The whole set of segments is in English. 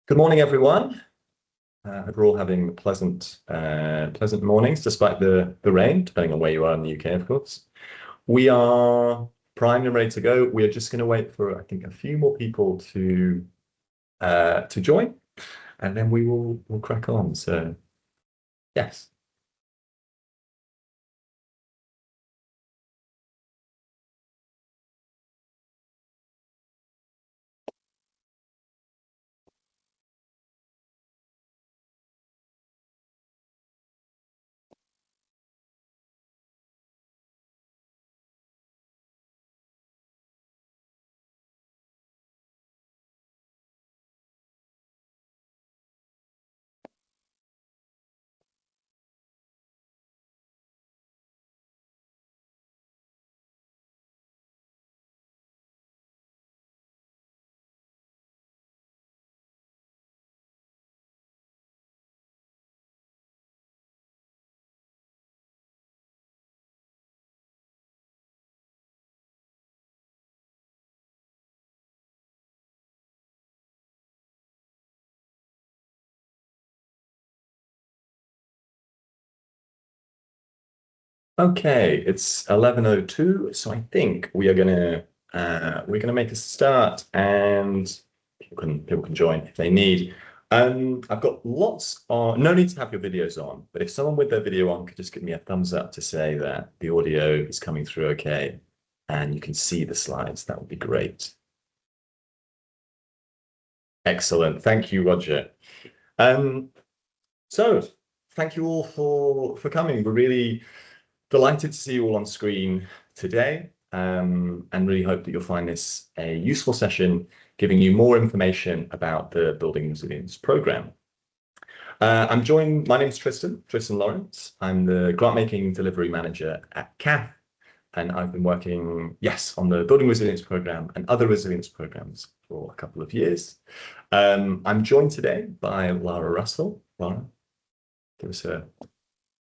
Good morning, everyone. Hope we're all having pleasant mornings, despite the rain, depending on where you are in the UK, of course. We are primed and ready to go. We are just going to wait for, I think, a few more people to join, and then we'll crack on. So, yes. Okay, it's 11:02, so I think we're gonna make a start, and people can join if they need. I've got no need to have your videos on, but if someone with their video on could just give me a thumbs up to say that the audio is coming through okay and you can see the slides, that would be great. Excellent. Thank you, Roger. So thank you all for coming. We're really delighted to see you all on screen today, and really hope that you'll find this a useful session, giving you more information about the Building Resilience Programme. My name's Tristan Lawrence. I'm the Grant-Making Delivery Manager at CAF, and I've been working, on the Building Resilience Programme and other resilience programmes for a couple of years. I'm joined today by Lara Russell. Lara, give us a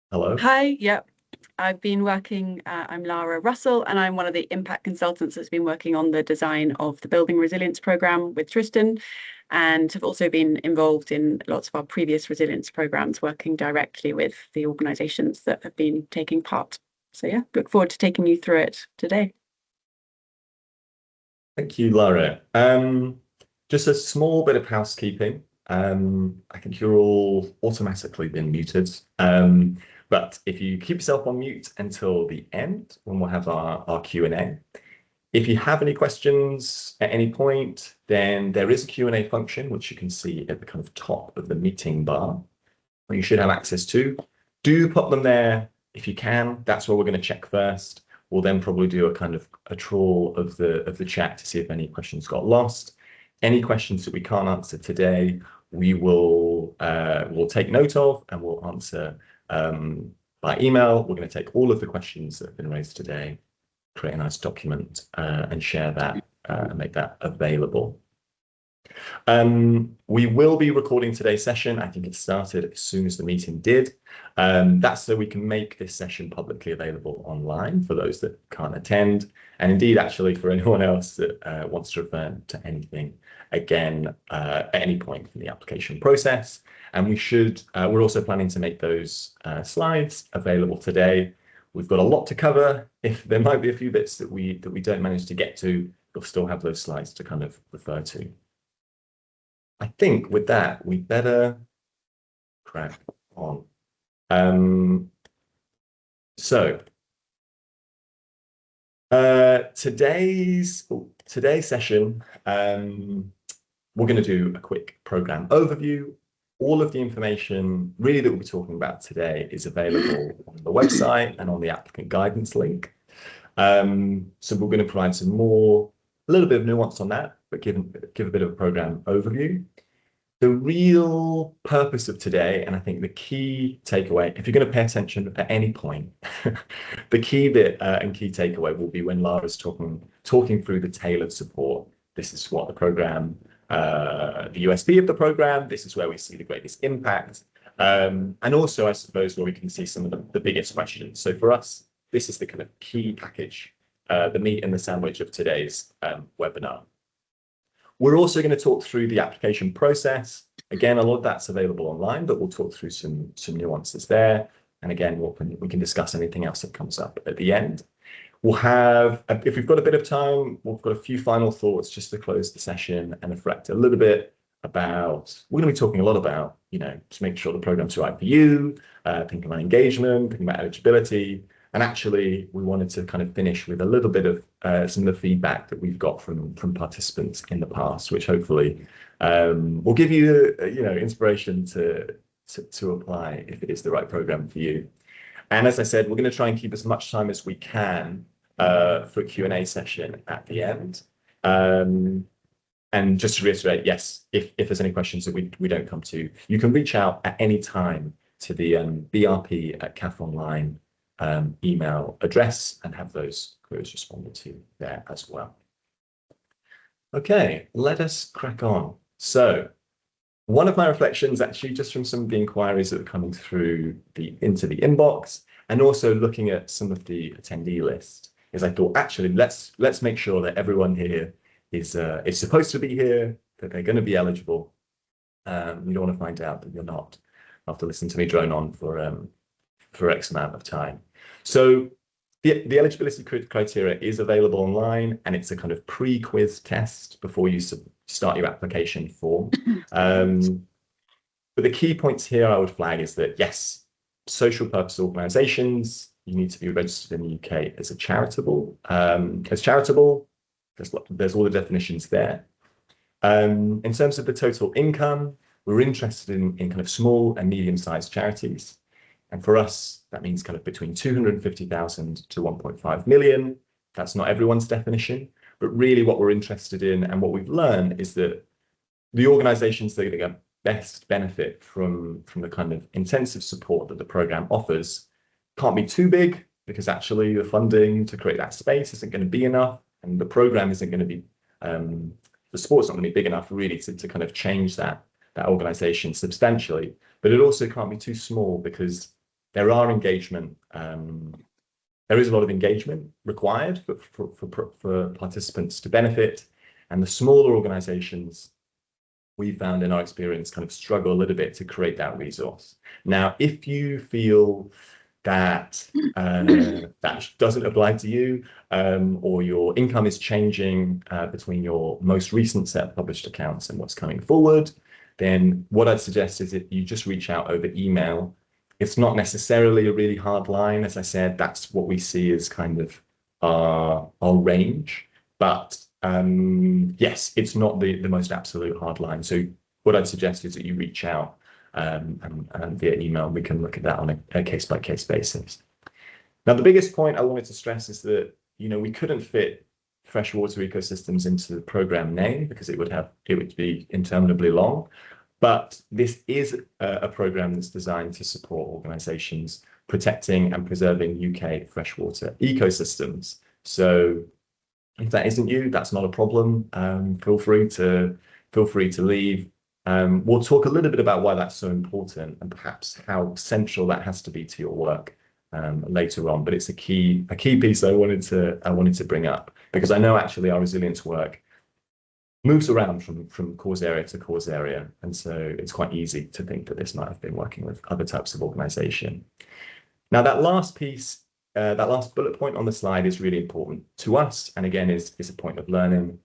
hello. Hi, yep. I've been working, I'm Lara Russell, and I'm one of the impact consultants that's been working on the design of the Building Resilience Programme with Tristan, and have also been involved in lots of our previous resilience programmes, working directly with the organisations that have been taking part. So yeah, look forward to taking you through it today. Thank you, Lara. Just a small bit of housekeeping. I think you're all automatically been muted. But if you keep yourself on mute until the end, when we'll have our Q&A. If you have any questions at any point, then there is a Q&A function, which you can see at the kind of top of the meeting bar, where you should have access to. Do pop them there if you can. That's what we're going to check first. We'll then probably do a kind of a trawl of the chat to see if any questions got lost. Any questions that we can't answer today, we'll take note of, and we'll answer by email. We're going to take all of the questions that have been raised today, create a nice document, and share that and make that available. We will be recording today's session. I think it started as soon as the meeting did. That's so we can make this session publicly available online for those that can't attend, and indeed actually for anyone else that wants to refer to anything again at any point in the application process. And we're also planning to make those slides available today. We've got a lot to cover. If there might be a few bits that we don't manage to get to, we'll still have those slides to kind of refer to. I think with that, we better crack on. Today's session, we're going to do a quick program overview. All of the information really that we'll be talking about today is available on the website and on the applicant guidance link. So we're going to provide a little bit of nuance on that, but give a bit of a program overview. The real purpose of today, and I think the key takeaway, if you're going to pay attention at any point, the key bit and key takeaway will be when Lara's talking through the tailored support. This is what the program, the USP of the program. This is where we see the greatest impact, and also, I suppose, where we can see some of the biggest questions. So for us, this is the kind of key package, the meat and the sandwich of today's webinar. We're also going to talk through the application process. Again, a lot of that's available online, but we'll talk through some nuances there. And again, we can discuss anything else that comes up at the end. We'll have, if we've got a bit of time, we've got a few final thoughts just to close the session and reflect a little bit about, we're going to be talking a lot about, to make sure the program's right for you, thinking about engagement, thinking about eligibility. And actually, we wanted to kind of finish with a little bit of some of the feedback that we've got from participants in the past, which hopefully will give you, inspiration to apply if it is the right program for you. And as I said, we're going to try and keep as much time as we can for a Q&A session at the end. And just to reiterate, yes, if there's any questions that we don't come to, you can reach out at any time to the brp@CAF Online email address and have those queries responded to there as well. Okay, let us crack on. So one of my reflections, actually, just from some of the inquiries that are coming through into the inbox, and also looking at some of the attendee list, is I thought, actually, let's make sure that everyone here is supposed to be here, that they're going to be eligible. You don't want to find out that you're not after listening to me drone on for X amount of time. So the eligibility criteria is available online, and it's a kind of pre-quiz test before you start your application form. But the key points here I would flag is that, yes, social purpose organisations, you need to be registered in the UK as a charitable. There's all the definitions there. In terms of the total income, we're interested in kind of small and medium-sized charities. And for us, that means kind of between 250,000 to 1.5 million. That's not everyone's definition, but really what we're interested in and what we've learned is that the organisations that are going to best benefit from the kind of intensive support that the programme offers can't be too big, because actually the funding to create that space isn't going to be enough, and the programme isn't going to be, the support's not going to be big enough really to kind of change that organisation substantially. But it also can't be too small, because there is a lot of engagement required for participants to benefit, and the smaller organisations, we found in our experience, kind of struggle a little bit to create that resource. Now, if you feel that that doesn't apply to you, or your income is changing between your most recent set of published accounts and what's coming forward, then what I'd suggest is that you just reach out over email. It's not necessarily a really hard line. As I said, that's what we see as kind of our range. But yes, it's not the most absolute hard line. So what I'd suggest is that you reach out and via email. We can look at that on a case-by-case basis. Now, the biggest point I wanted to stress is that, we couldn't fit freshwater ecosystems into the program name, because it would be interminably long. But this is a program that's designed to support organisations protecting and preserving UK freshwater ecosystems. So if that isn't you, that's not a problem. Feel free to leave. We'll talk a little bit about why that's so important, and perhaps how central that has to be to your work later on. But it's a key piece I wanted to bring up, because I know actually our resilience work moves around from cause area to cause area, and so it's quite easy to think that this might have been working with other types of organisation. Now, that last piece, that last bullet point on the slide is really important to us, and again is a point of learning,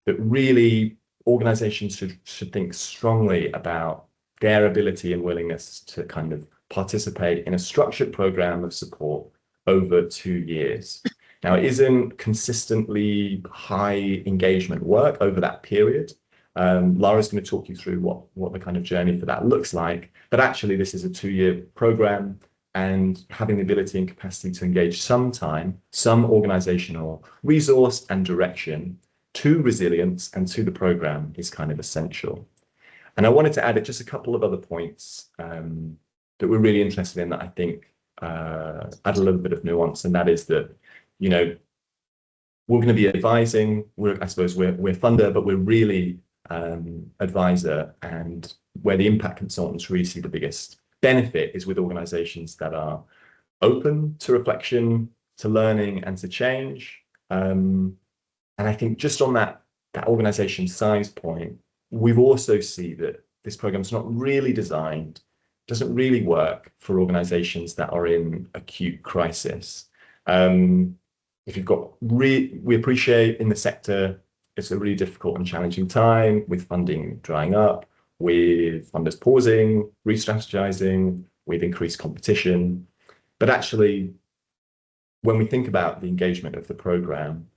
that really organisations should think strongly about their ability and willingness to kind of participate in a structured programme of support over 2 years. Now, it isn't consistently high engagement work over that period. Lara's going to talk you through what the kind of journey for that looks like. But actually, this is a 2-year program, and having the ability and capacity to engage some time, some organizational resource and direction to resilience and to the program is kind of essential. And I wanted to add just a couple of other points that we're really interested in, that I think add a little bit of nuance, and that is that, we're going to be advising. I suppose we're funder, but we're really advisor, and where the impact consultants really see the biggest benefit is with organizations that are open to reflection, to learning, and to change. And I think just on that that organization size point, we've also seen that this program's not really designed, doesn't really work for organizations that are in acute crisis. If you've got, we appreciate in the sector, it's a really difficult and challenging time with funding drying up, with funders pausing, re-strategizing, with increased competition. But actually, when we think about the engagement of the program,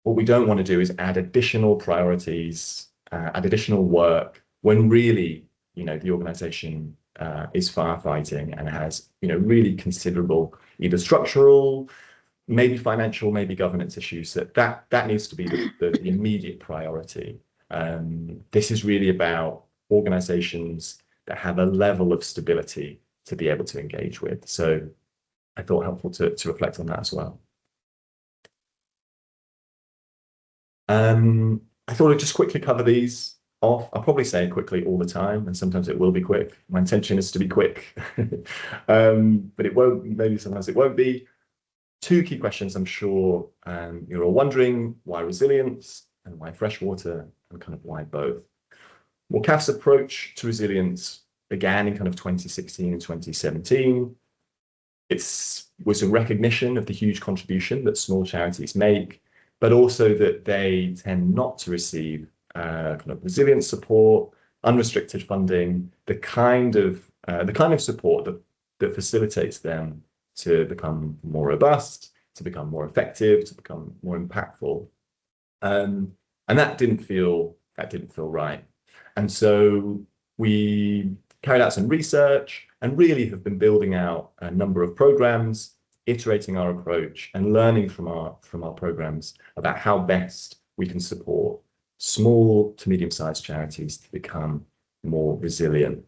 what we don't want to do is add additional priorities, add additional work when really, the organization is firefighting and has, really considerable either structural, maybe financial, maybe governance issues. That needs to be the immediate priority. This is really about organizations that have a level of stability to be able to engage with. So I thought helpful to reflect on that as well. I thought I'd just quickly cover these off. I'll probably say it quickly all the time, and sometimes it will be quick. My intention is to be quick, but it won't, maybe sometimes it won't be. Two key questions I'm sure you're all wondering: why resilience and why freshwater, and kind of why both? Well, CAF's approach to resilience began in kind of 2016 and 2017. It was a recognition of the huge contribution that small charities make, but also that they tend not to receive kind of resilience support, unrestricted funding, the kind of support that facilitates them to become more robust, to become more effective, to become more impactful. And that didn't feel right. And so we carried out some research and really have been building out a number of programs, iterating our approach and learning from our programs about how best we can support small to medium-sized charities to become more resilient.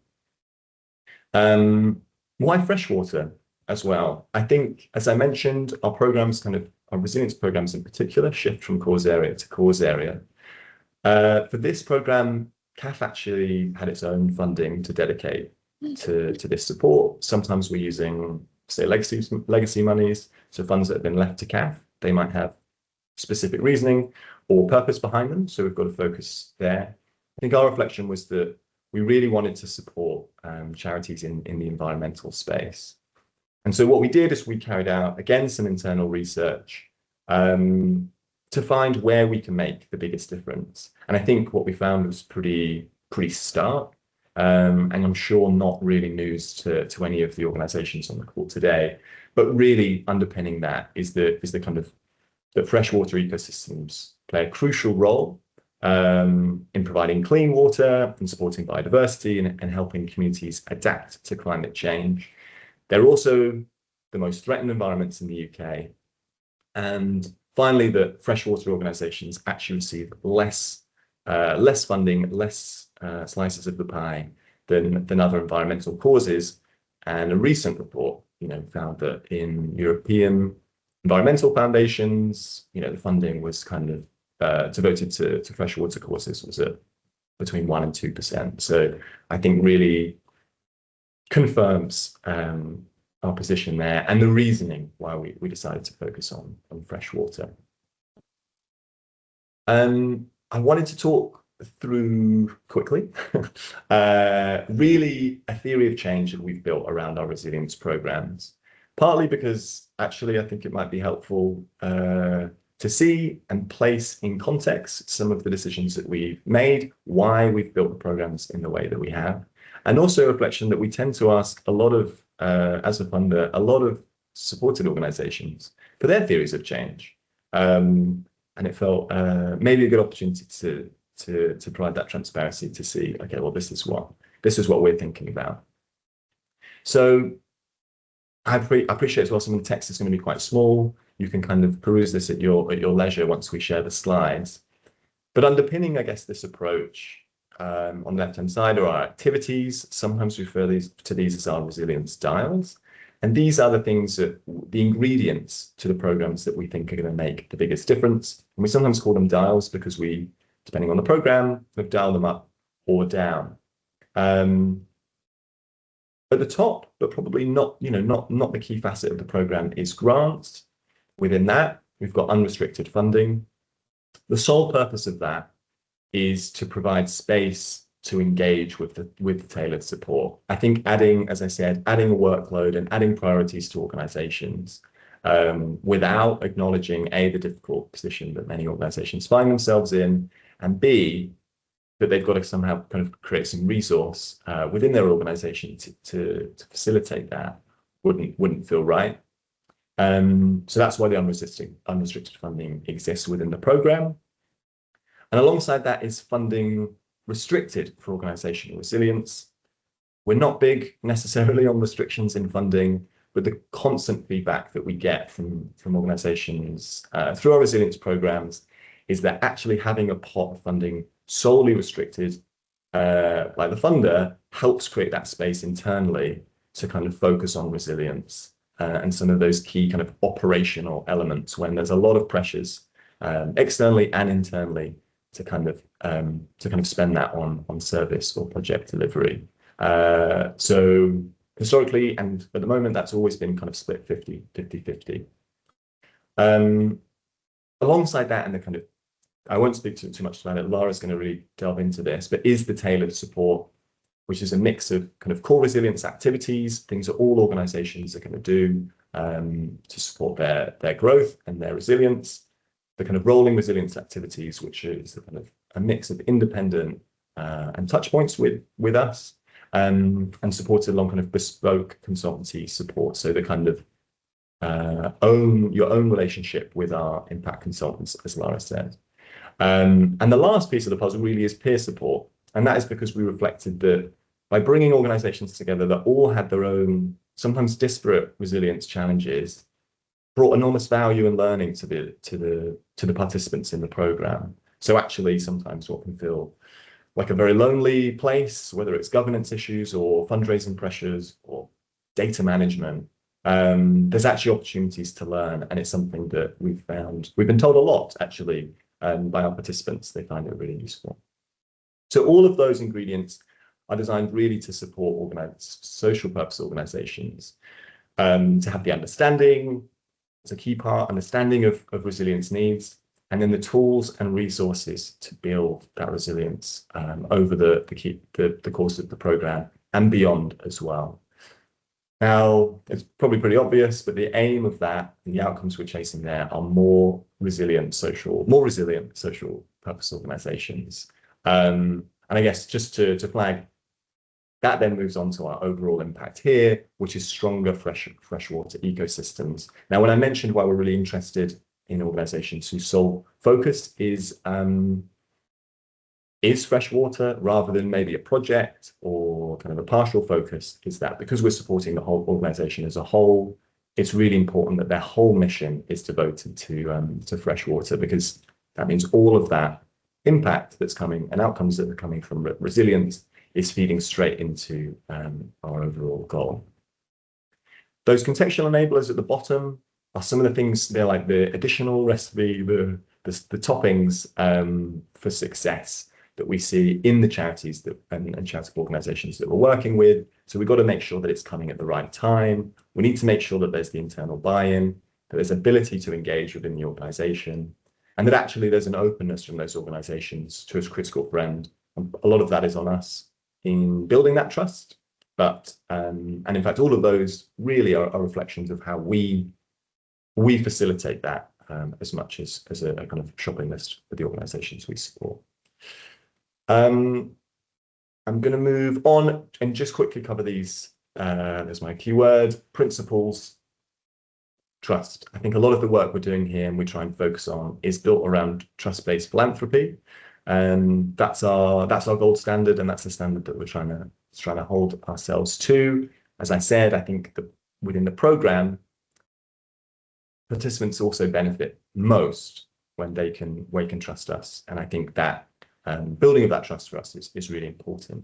Why freshwater as well? I think, as I mentioned, our programs, our resilience programs in particular, shift from cause area to cause area. For this program, CAF actually had its own funding to dedicate to this support. Sometimes we're using, say, legacy monies, so funds that have been left to CAF. They might have specific reasoning or purpose behind them, so we've got to focus there. I think our reflection was that we really wanted to support charities in the environmental space. And so what we did is we carried out, again, some internal research to find where we can make the biggest difference. And I think what we found was pretty stark, and I'm sure not really news to any of the organizations on the call today, but really underpinning that is the kind of that freshwater ecosystems play a crucial role in providing clean water and supporting biodiversity and helping communities adapt to climate change. They're also the most threatened environments in the UK. And finally, that freshwater organizations actually receive less funding, less slices of the pie than other environmental causes. And a recent report, found that in European environmental foundations, the funding was kind of devoted to freshwater causes was at between 1% and 2%. So I think really confirms our position there and the reasoning why we decided to focus on freshwater. I wanted to talk through quickly really a theory of change that we've built around our resilience programs, partly because actually I think it might be helpful to see and place in context some of the decisions that we've made, why we've built the programs in the way that we have, and also a reflection that we tend to ask a lot of, as a funder, a lot of supported organizations for their theories of change. And it felt maybe a good opportunity to provide that transparency to see, okay, well, this is what we're thinking about. So I appreciate as well some of the text is going to be quite small. You can kind of peruse this at your leisure once we share the slides. But underpinning, I guess, this approach on the left-hand side are our activities. Sometimes we refer to these as our resilience dials. And these are the things the ingredients to the programs that we think are going to make the biggest difference. And we sometimes call them dials because we, depending on the program, we've dialed them up or down. At the top, but probably not the key facet of the program, is grants. Within that, we've got unrestricted funding. The sole purpose of that is to provide space to engage with the tailored support. I think adding, as I said, adding a workload and adding priorities to organizations without acknowledging A, the difficult position that many organizations find themselves in, and B, that they've got to somehow kind of create some resource within their organization to facilitate that wouldn't feel right. So that's why the unrestricted funding exists within the program. And alongside that is funding restricted for organizational resilience. We're not big necessarily on restrictions in funding, but the constant feedback that we get from organizations through our resilience programs is that actually having a pot of funding solely restricted by the funder helps create that space internally to kind of focus on resilience and some of those key kind of operational elements when there's a lot of pressures externally and internally to kind of spend that on service or project delivery. So historically and at the moment, that's always been kind of split 50-50. Alongside that, and the kind of, I won't speak too much about it. Lara's going to really delve into this, but is the tailored support, which is a mix of kind of core resilience activities, things that all organizations are going to do to support their growth and their resilience. The kind of rolling resilience activities, which is a kind of a mix of independent and touch points with us, and supported along kind of bespoke consultancy support. So the kind of your own relationship with our impact consultants, as Lara said. And the last piece of the puzzle really is peer support. And that is because we reflected that by bringing organizations together that all had their own, sometimes disparate resilience challenges, brought enormous value and learning to the participants in the program. So actually, sometimes what can feel like a very lonely place, whether it's governance issues or fundraising pressures or data management, there's actually opportunities to learn, and it's something that we've been told a lot actually by our participants. They find it really useful. So all of those ingredients are designed really to support social purpose organizations to have the understanding. It's a key part, understanding of resilience needs, and then the tools and resources to build that resilience over the course of the program and beyond as well. Now, it's probably pretty obvious, but the aim of that and the outcomes we're chasing there are more resilient social purpose organizations. And I guess just to flag, that then moves on to our overall impact here, which is stronger freshwater ecosystems. Now, when I mentioned why we're really interested in organizations whose sole focus is freshwater rather than maybe a project or kind of a partial focus, is that because we're supporting the whole organization as a whole, it's really important that their whole mission is devoted to freshwater, because that means all of that impact that's coming and outcomes that are coming from resilience is feeding straight into our overall goal. Those contextual enablers at the bottom are some of the things, they're like the additional recipe, the toppings for success that we see in the charities and charitable organizations that we're working with. So we've got to make sure that it's coming at the right time. We need to make sure that there's the internal buy-in, that there's ability to engage within the organization, and that actually there's an openness from those organizations to a critical friend. A lot of that is on us in building that trust, but and in fact all of those really are reflections of how we facilitate that as much as a kind of shopping list for the organizations we support. I'm going to move on and just quickly cover these. There's my keyword: principles, trust. I think a lot of the work we're doing here and we try and focus on is built around trust-based philanthropy. And that's our gold standard, and that's the standard that we're trying to hold ourselves to. As I said, I think that within the program, participants also benefit most when they can trust us, and I think that building of that trust for us is really important.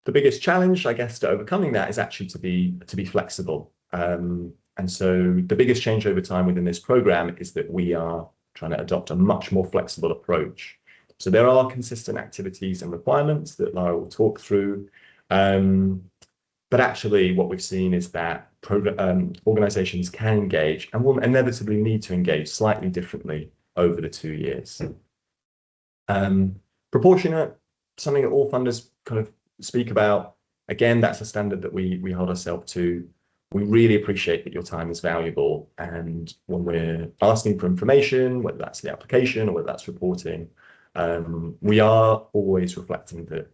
The biggest challenge, I guess, to overcoming that is actually to be flexible. And so the biggest change over time within this program is that we are trying to adopt a much more flexible approach. So there are consistent activities and requirements that Lara will talk through. But actually what we've seen is that organizations can engage and will inevitably need to engage slightly differently over the 2 years. Proportionate, something that all funders kind of speak about. Again, that's a standard that we hold ourselves to. We really appreciate that your time is valuable, and when we're asking for information, whether that's the application or whether that's reporting, we are always reflecting that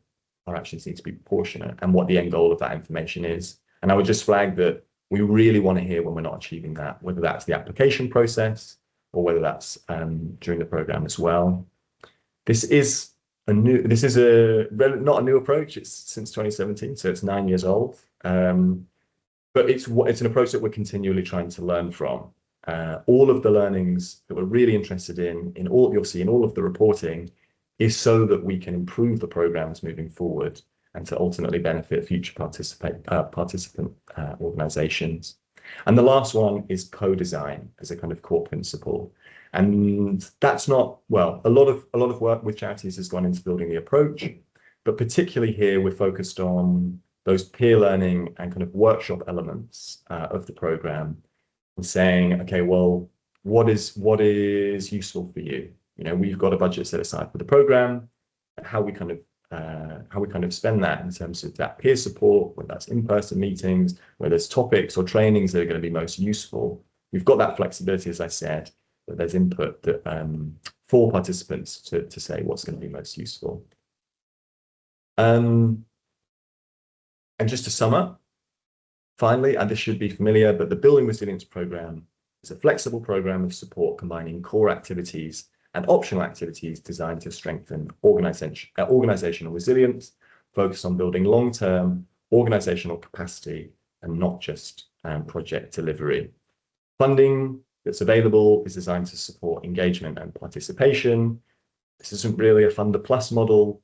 our actions need to be proportionate and what the end goal of that information is. And I would just flag that we really want to hear when we're not achieving that, whether that's the application process or whether that's during the program as well. This is not a new approach. It's since 2017, so it's 9 years old. But it's an approach that we're continually trying to learn from. All of the learnings that we're really interested in all you'll see in all of the reporting, is so that we can improve the programs moving forward and to ultimately benefit future participant organizations. And the last one is co-design as a kind of core principle. And that's not, well, a lot of work with Charities has gone into building the approach, but particularly here we're focused on those peer learning and kind of workshop elements of the program, and saying, okay, well, what is useful for you? You know, we've got a budget set aside for the program. How we kind of spend that in terms of that peer support, whether that's in-person meetings, whether there's topics or trainings that are going to be most useful. We've got that flexibility, as I said, that there's input that for participants to say what's going to be most useful. And just to sum up, finally, and this should be familiar, but the Building Resilience Programme is a flexible programme of support combining core activities and optional activities designed to strengthen organizational resilience, focus on building long-term organizational capacity and not just project delivery. Funding that's available is designed to support engagement and participation. This isn't really a Funder Plus model.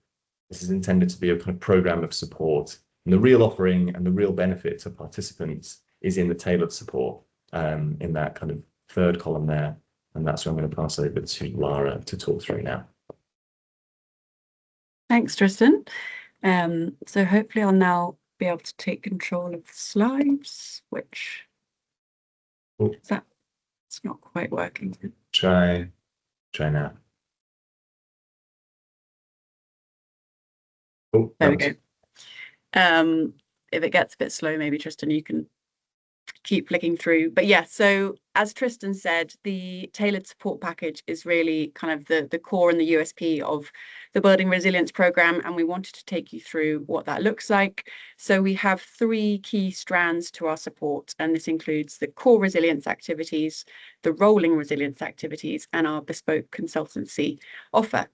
This is intended to be a kind of programme of support. And the real offering and the real benefit to participants is in the tailored support in that kind of third column there. And that's what I'm going to pass over to Lara to talk through now. Thanks, Tristan. So hopefully I'll now be able to take control of the slides, which is that it's not quite working. Try now. Oh, there we go. If it gets a bit slow, maybe Tristan, you can keep flicking through. But yeah, so as Tristan said, the tailored support package is really kind of the core and the USP of the Building Resilience Programme, and we wanted to take you through what that looks like. So we have 3 key strands to our support, and this includes the core resilience activities, the rolling resilience activities, and our bespoke consultancy offer.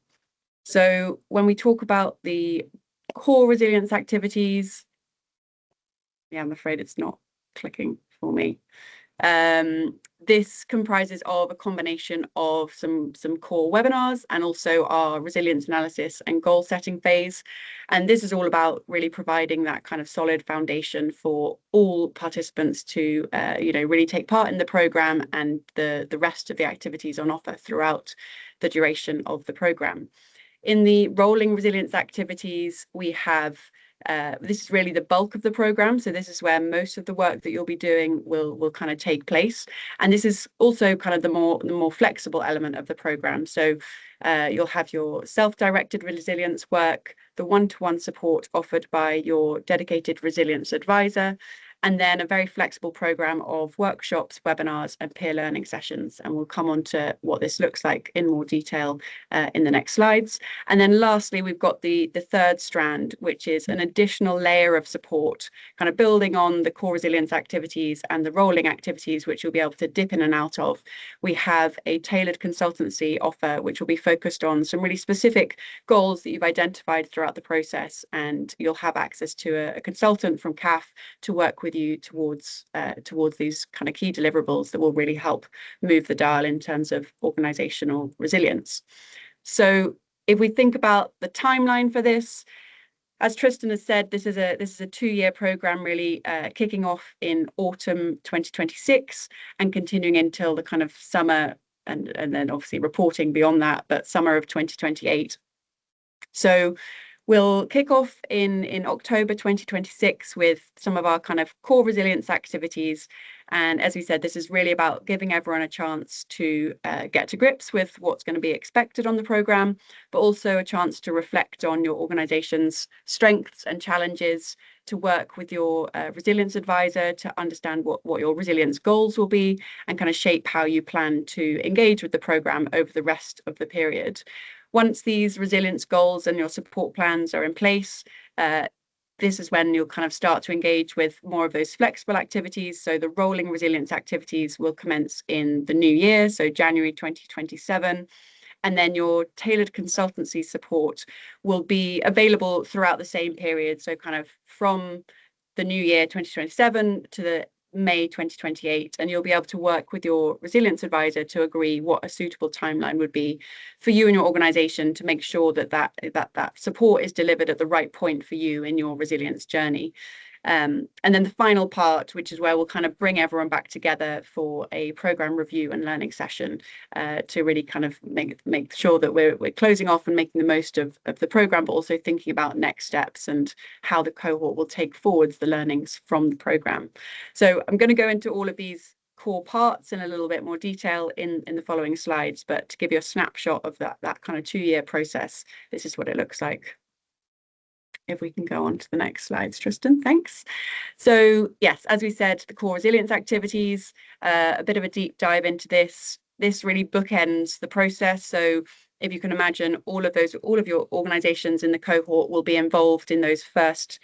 So when we talk about the core resilience activities, yeah, I'm afraid it's not clicking for me. This comprises of a combination of some core webinars and also our resilience analysis and goal setting phase. And this is all about really providing that kind of solid foundation for all participants to really take part in the programme and the rest of the activities on offer throughout the duration of the programme. In the rolling resilience activities, we have this is really the bulk of the programme. So this is where most of the work that you'll be doing will kind of take place. And this is also kind of the more flexible element of the programme. So you'll have your self-directed resilience work, the one-to-one support offered by your dedicated resilience advisor, and then a very flexible programme of workshops, webinars, and peer learning sessions. And we'll come on to what this looks like in more detail in the next slides. And then lastly, we've got the third strand, which is an additional layer of support, kind of building on the core resilience activities and the rolling activities, which you'll be able to dip in and out of. We have a tailored consultancy offer, which will be focused on some really specific goals that you've identified throughout the process. And you'll have access to a consultant from CAF to work with you towards these kind of key deliverables that will really help move the dial in terms of organizational resilience. So if we think about the timeline for this, as Tristan has said, this is a 2-year program, really kicking off in autumn 2026 and continuing until the kind of summer and then obviously reporting beyond that, but summer of 2028. So We'll kick off in October 2026 with some of our kind of core resilience activities. And as we said, this is really about giving everyone a chance to get to grips with what's going to be expected on the programme, but also a chance to reflect on your organisation's strengths and challenges, to work with your resilience advisor to understand what your resilience goals will be and kind of shape how you plan to engage with the programme over the rest of the period. Once these resilience goals and your support plans are in place, this is when you'll kind of start to engage with more of those flexible activities. So the rolling resilience activities will commence in the new year, so January 2027. And then your tailored consultancy support will be available throughout the same period. So kind of from the new year 2027 to the May 2028, and you'll be able to work with your resilience advisor to agree what a suitable timeline would be for you and your organization to make sure that support is delivered at the right point for you in your resilience journey. And then the final part, which is where we'll kind of bring everyone back together for a program review and learning session to really kind of make sure that we're closing off and making the most of the program, but also thinking about next steps and how the cohort will take forwards the learnings from the program. So I'm going to go into all of these core parts in a little bit more detail in the following slides, but to give you a snapshot of that kind of 2-year process, this is what it looks like. If we can go on to the next slides, Tristan, thanks. So yes, as we said, the core resilience activities, a bit of a deep dive into this. This really bookends the process. So if you can imagine, all of your organizations in the cohort will be involved in those first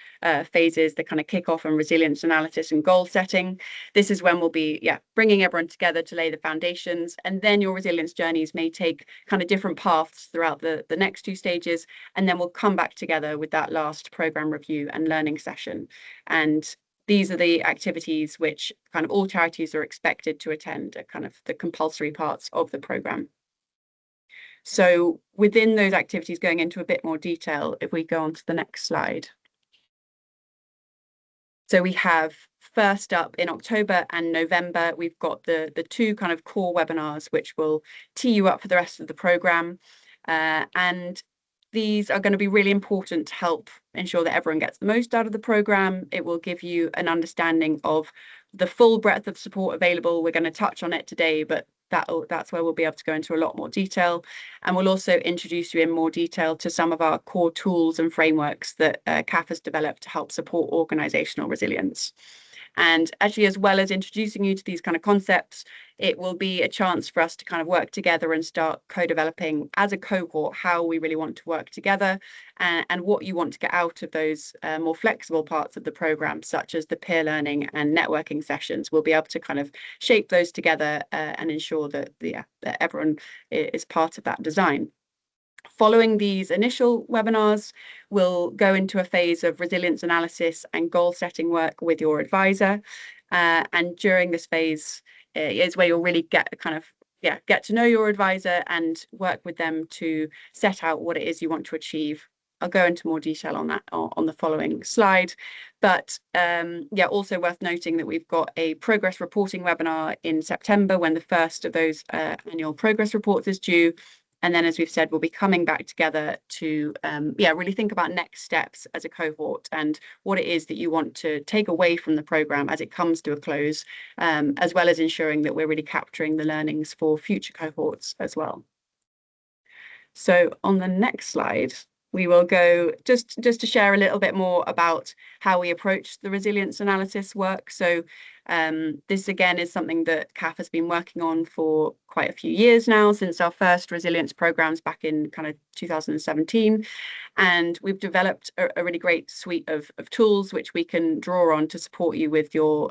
phases, the kind of kickoff and resilience analysis and goal setting. This is when we'll be bringing everyone together to lay the foundations, and then your resilience journeys may take kind of different paths throughout the next 2 stages, and then we'll come back together with that last program review and learning session. And these are the activities which kind of all charities are expected to attend, at kind of the compulsory parts of the program. So within those activities, going into a bit more detail, if we go on to the next slide. So we have, first up in October and November, we've got the 2 kind of core webinars, which will tee you up for the rest of the program. And these are going to be really important to help ensure that everyone gets the most out of the program. It will give you an understanding of the full breadth of support available. We're going to touch on it today, but that's where we'll be able to go into a lot more detail. And we'll also introduce you in more detail to some of our core tools and frameworks that CAF has developed to help support organisational resilience. And actually, as well as introducing you to these kind of concepts, it will be a chance for us to kind of work together and start co-developing as a cohort how we really want to work together and what you want to get out of those more flexible parts of the program, such as the peer learning and networking sessions. We'll be able to kind of shape those together and ensure that everyone is part of that design. Following these initial webinars, we'll go into a phase of resilience analysis and goal setting work with your advisor. And during this phase is where you'll really get to know your advisor and work with them to set out what it is you want to achieve. I'll go into more detail on that on the following slide. But also worth noting that we've got a progress reporting webinar in September when the first of those annual progress reports is due. And then, as we've said, we'll be coming back together to really think about next steps as a cohort and what it is that you want to take away from the programme as it comes to a close, as well as ensuring that we're really capturing the learnings for future cohorts as well. So on the next slide, we will go just to share a little bit more about how we approach the resilience analysis work. So this again is something that CAF has been working on for quite a few years now, since our first resilience programs back in kind of 2017. And we've developed a really great suite of tools which we can draw on to support you with your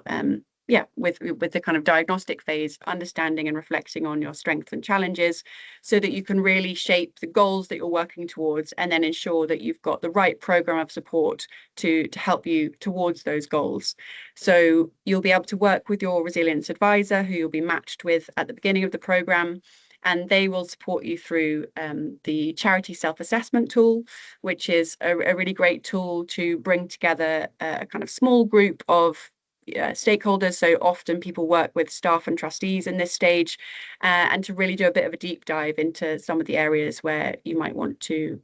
with the kind of diagnostic phase, understanding and reflecting on your strengths and challenges so that you can really shape the goals that you're working towards and then ensure that you've got the right program of support to help you towards those goals. So you'll be able to work with your resilience advisor, who you'll be matched with at the beginning of the program, and they will support you through the charity self-assessment tool, which is a really great tool to bring together a kind of small group of stakeholders. So often people work with staff and trustees in this stage, and to really do a bit of a deep dive into some of the areas where you might want to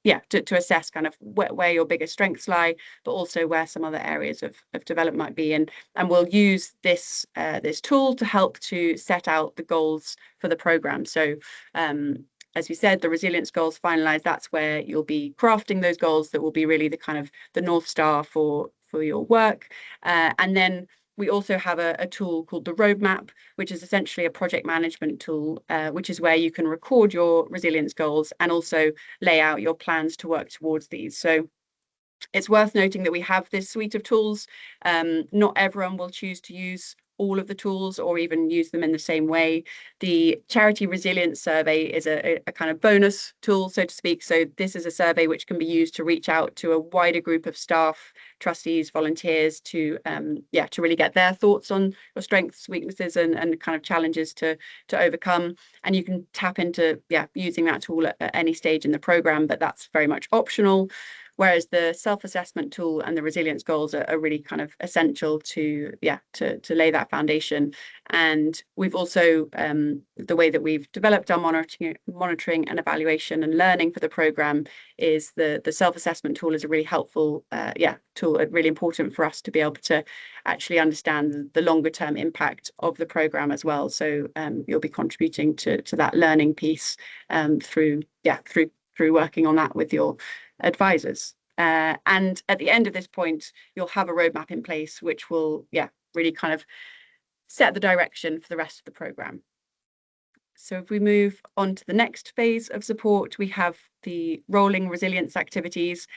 to assess kind of where your biggest strengths lie, but also where some other areas of development might be. And we'll use this this tool to help to set out the goals for the program. So as we said, the resilience goals finalized, that's where you'll be crafting those goals that will be really the kind of the North Star for your work. And then we also have a tool called the roadmap, which is essentially a project management tool, which is where you can record your resilience goals and also lay out your plans to work towards these. So it's worth noting that we have this suite of tools. Not everyone will choose to use all of the tools or even use them in the same way. The Charity Resilience Survey is a kind of bonus tool, so to speak. So this is a survey which can be used to reach out to a wider group of staff, trustees, volunteers to really get their thoughts on your strengths, weaknesses, and kind of challenges to overcome. And you can tap into using that tool at any stage in the program, but that's very much optional. Whereas the self-assessment tool and the resilience goals are really kind of essential to lay that foundation. And we've also, the way that we've developed our monitoring and evaluation and learning for the program is the self-assessment tool is a really helpful tool, really important for us to be able to actually understand the longer term impact of the program as well. So you'll be contributing to that learning piece through working on that with your advisors. And at the end of this point, you'll have a roadmap in place, which will, really kind of set the direction for the rest of the program. So if we move on to the next phase of support, we have the rolling resilience activities.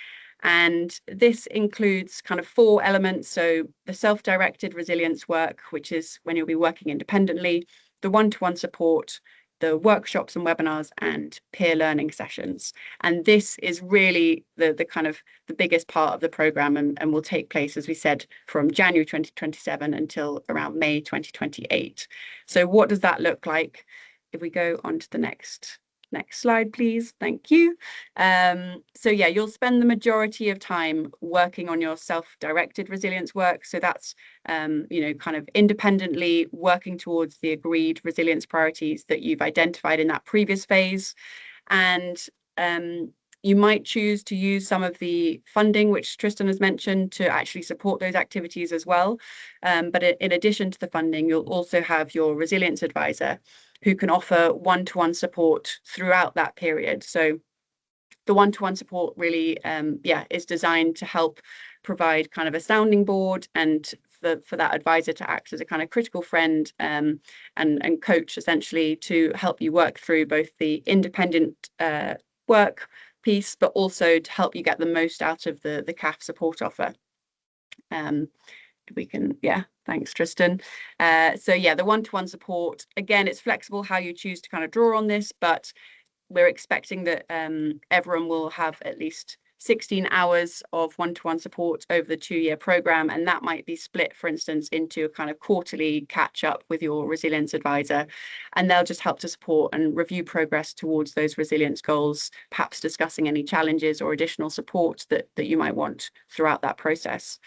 And this includes kind of 4 elements. So the self-directed resilience work, which is when you'll be working independently, the one-to-one support, the workshops and webinars, and peer learning sessions. And this is really the kind of the biggest part of the program and will take place, as we said, from January 2027 until around May 2028. So what does that look like? If we go on to the next slide, please. Thank you. So you'll spend the majority of time working on your self-directed resilience work. So that's, kind of independently working towards the agreed resilience priorities that you've identified in that previous phase. And you might choose to use some of the funding, which Tristan has mentioned, to actually support those activities as well. But in addition to the funding, you'll also have your resilience advisor who can offer one-to-one support throughout that period. So the one-to-one support really is designed to help provide kind of a sounding board and for that advisor to act as a kind of critical friend and coach, essentially, to help you work through both the independent work piece, but also to help you get the most out of the CAF support offer. We can, thanks, Tristan. So the one-to-one support, again, it's flexible how you choose to kind of draw on this, but we're expecting that everyone will have at least 16 hours of one-to-one support over the 2-year program, and that might be split, for instance, into a kind of quarterly catch-up with your resilience advisor, and they'll just help to support and review progress towards those resilience goals, perhaps discussing any challenges or additional support that you might want throughout that process.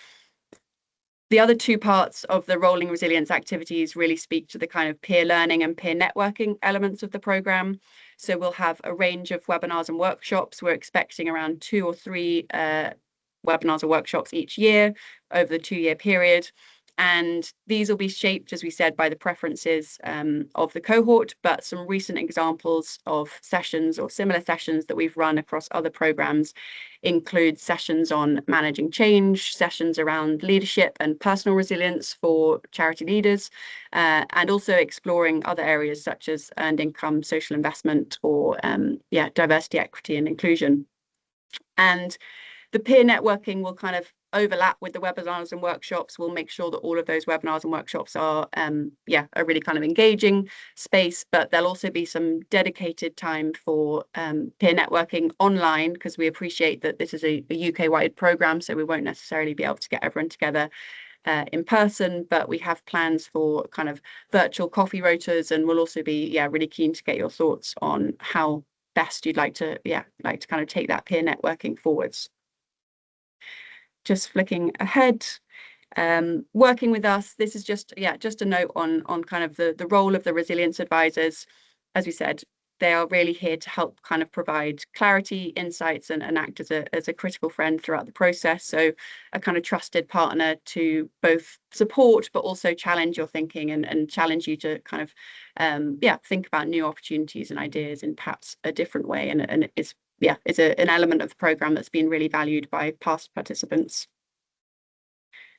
The other 2 parts of the rolling resilience activities really speak to the kind of peer learning and peer networking elements of the program. So we'll have a range of webinars and workshops. We're expecting around 2 or 3 webinars or workshops each year over the 2-year period. And these will be shaped, as we said, by the preferences of the cohort, but some recent examples of sessions or similar sessions that we've run across other programs include sessions on managing change, sessions around leadership and personal resilience for charity leaders, and also exploring other areas such as earned income, social investment, or diversity, equity, and inclusion. And the peer networking will kind of overlap with the webinars and workshops. We'll make sure that all of those webinars and workshops are a really kind of engaging space, but there'll also be some dedicated time for peer networking online, because we appreciate that this is a UK-wide program, so we won't necessarily be able to get everyone together in person, but we have plans for kind of virtual coffee rotas, and we'll also be really keen to get your thoughts on how best you'd like to kind of take that peer networking forwards. Just flicking ahead, working with us, this is just a note on kind of the role of the resilience advisors. As we said, they are really here to help kind of provide clarity, insights, and act as a critical friend throughout the process. So a kind of trusted partner to both support, but also challenge your thinking and challenge you to kind of, think about new opportunities and ideas in perhaps a different way. And it's an element of the program that's been really valued by past participants.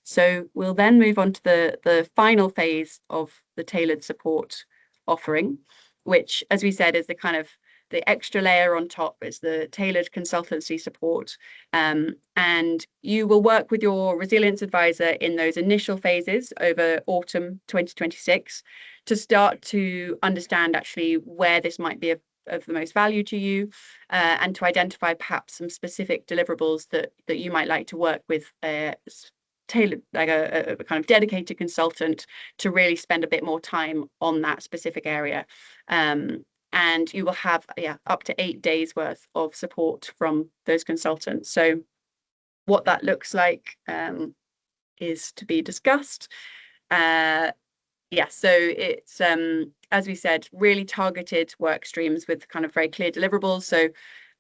So we'll then move on to the final phase of the tailored support offering, which, as we said, is the kind of the extra layer on top. Is the tailored consultancy support. And you will work with your resilience advisor in those initial phases over autumn 2026 to start to understand actually where this might be of the most value to you, and to identify perhaps some specific deliverables that you might like to work with tailored, like a kind of dedicated consultant to really spend a bit more time on that specific area. And you will have up to 8 days worth of support from those consultants. So what that looks like is to be discussed. So it's as we said, really targeted work streams with kind of very clear deliverables. So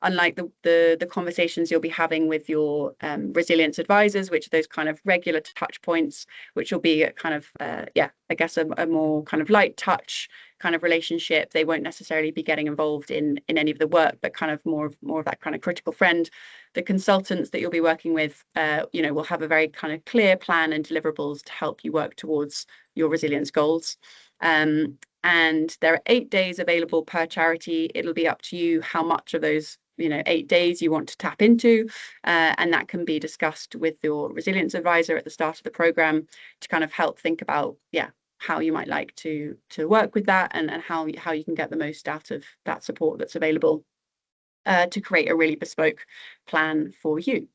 unlike the conversations you'll be having with your resilience advisors, which are those kind of regular touch points, which will be a kind of I guess a more kind of light touch kind of relationship. They won't necessarily be getting involved in any of the work, but kind of more of that kind of critical friend. The consultants that you'll be working with, will have a very kind of clear plan and deliverables to help you work towards your resilience goals. And there are 8 days available per charity. It'll be up to you how much of those 8 days you want to tap into, and that can be discussed with your resilience advisor at the start of the program to kind of help think about how you might like to work with that, and how you can get the most out of that support that's available to create a really bespoke plan for you.